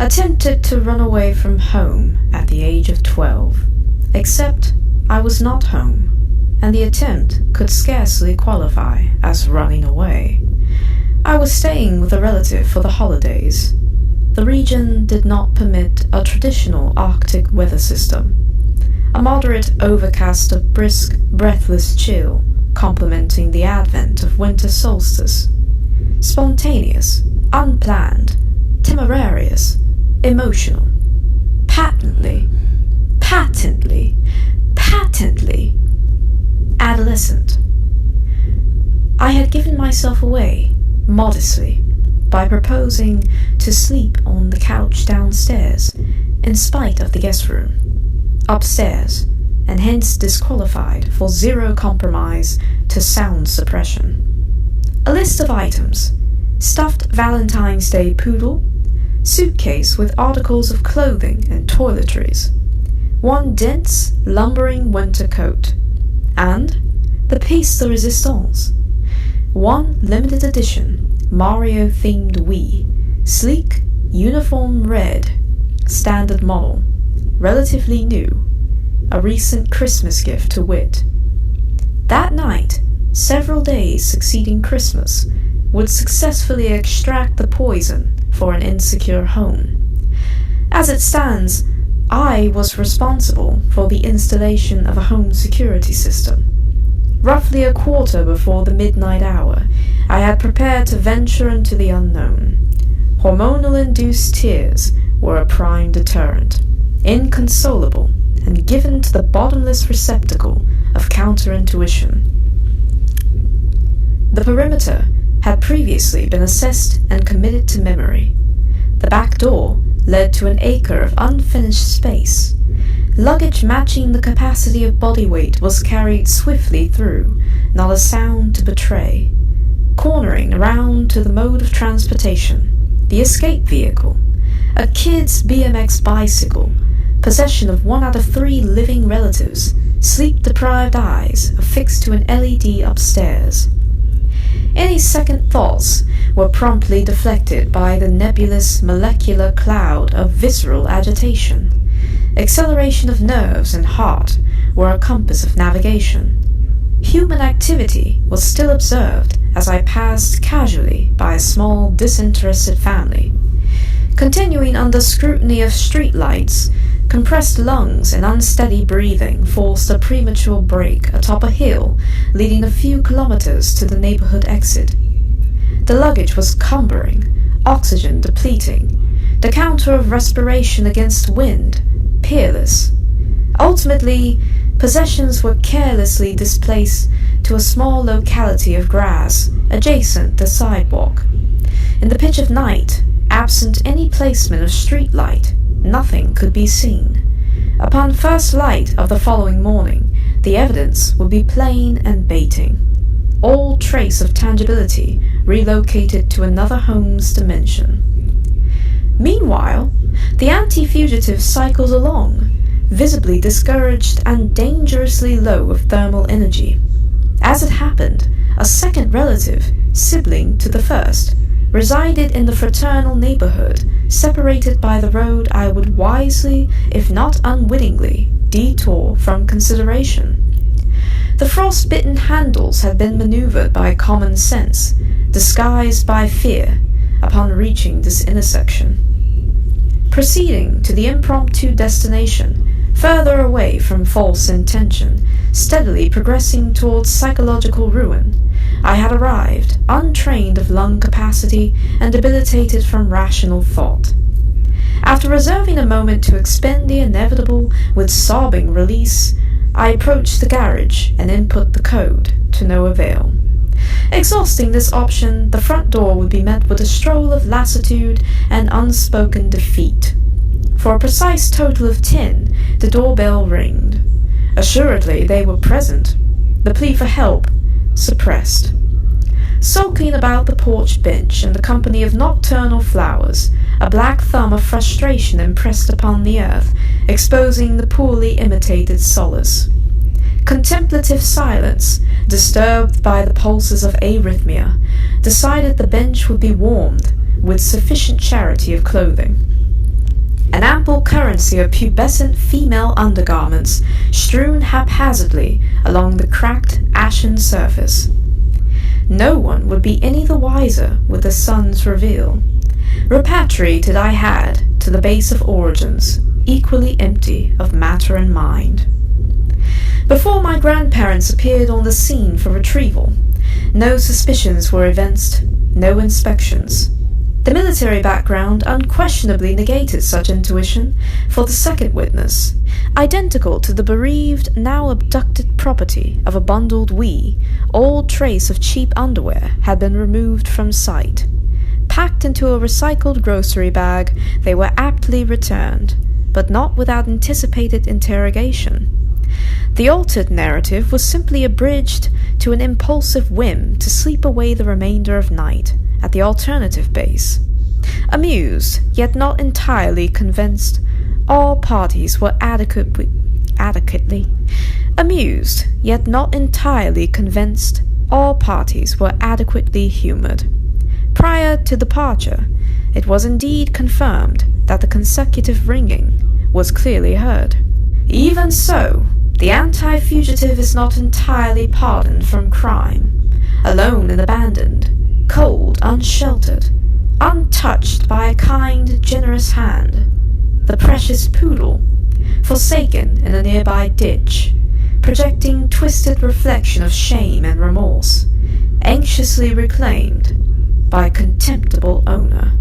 Attempted to run away from home at the age of 12, except I was not home, and the attempt could scarcely qualify as running away. I was staying with a relative for the holidays. The region did not permit a traditional Arctic weather system. A moderate overcast of brisk, breathless chill complementing the advent of winter solstice. Spontaneous, unplanned, temerarious, emotional, patently adolescent. I had given myself away, modestly, by proposing to sleep on the couch downstairs, in spite of the guest room, upstairs, and hence disqualified for zero compromise to sound suppression. A list of items: stuffed Valentine's Day poodle, suitcase with articles of clothing and toiletries, one dense, lumbering winter coat, and the piece de resistance, one limited edition Mario-themed Wii, sleek, uniform red, standard model, relatively new, a recent Christmas gift to wit. That night, several days succeeding Christmas, would successfully extract the poison for an insecure home. As it stands, I was responsible for the installation of a home security system. Roughly a quarter before the midnight hour, I had prepared to venture into the unknown. Hormonal-induced tears were a prime deterrent, inconsolable, and given to the bottomless receptacle of counterintuition. The perimeter had previously been assessed and committed to memory. The back door led to an acre of unfinished space. Luggage matching the capacity of body weight was carried swiftly through, not a sound to betray. Cornering around to the mode of transportation, the escape vehicle, a kid's BMX bicycle, possession of 1 out of 3 living relatives, sleep-deprived eyes affixed to an LED upstairs. Any second thoughts were promptly deflected by the nebulous molecular cloud of visceral agitation. Acceleration of nerves and heart were a compass of navigation. Human activity was still observed as I passed casually by a small, disinterested family. Continuing under scrutiny of street lights, compressed lungs and unsteady breathing forced a premature brake atop a hill leading a few kilometers to the neighborhood exit. The luggage was cumbering, oxygen depleting, the counter of respiration against wind, peerless. Ultimately, possessions were carelessly displaced to a small locality of grass adjacent the sidewalk. In the pitch of night, absent any placement of street light, nothing could be seen. Upon first light of the following morning, the evidence would be plain and baiting. All trace of tangibility relocated to another home's dimension. Meanwhile, the anti-fugitive cycles along, visibly discouraged and dangerously low of thermal energy. As it happened, a second relative, sibling to the first, resided in the fraternal neighborhood, separated by the road I would wisely, if not unwittingly, detour from consideration. The frost-bitten handles had been maneuvered by common sense, disguised by fear, upon reaching this intersection. Proceeding to the impromptu destination, further away from false intention, steadily progressing towards psychological ruin, I had arrived, untrained of lung capacity and debilitated from rational thought. After reserving a moment to expend the inevitable with sobbing release, I approached the garage and input the code, to no avail. Exhausting this option, the front door would be met with a stroll of lassitude and unspoken defeat. For a precise total of 10, the doorbell ringed. Assuredly they were present. The plea for help suppressed. Sulking about the porch bench in the company of nocturnal flowers, a black thumb of frustration impressed upon the earth, exposing the poorly imitated solace. Contemplative silence, disturbed by the pulses of arrhythmia, decided the bench would be warmed with sufficient charity of clothing. an ample currency of pubescent female undergarments strewn haphazardly along the cracked, ashen surface. No one would be any the wiser with the sun's reveal. Repatriated I had to the base of origins, equally empty of matter and mind. Before my grandparents appeared on the scene for retrieval, no suspicions were evinced, no inspections. The military background unquestionably negated such intuition for the second witness. Identical to the bereaved, now abducted property of a bundled we, all trace of cheap underwear had been removed from sight. Packed into a recycled grocery bag, they were aptly returned, but not without anticipated interrogation. The altered narrative was simply abridged to an impulsive whim to sleep away the remainder of night at the alternative base. Amused, yet not entirely convinced, all parties were adequately humoured. Prior to departure, it was indeed confirmed that the consecutive ringing was clearly heard. Even so, the anti-fugitive is not entirely pardoned from crime. Alone and abandoned, cold, unsheltered, untouched by a kind, generous hand, the precious poodle, forsaken in a nearby ditch, projecting twisted reflection of shame and remorse, anxiously reclaimed by a contemptible owner.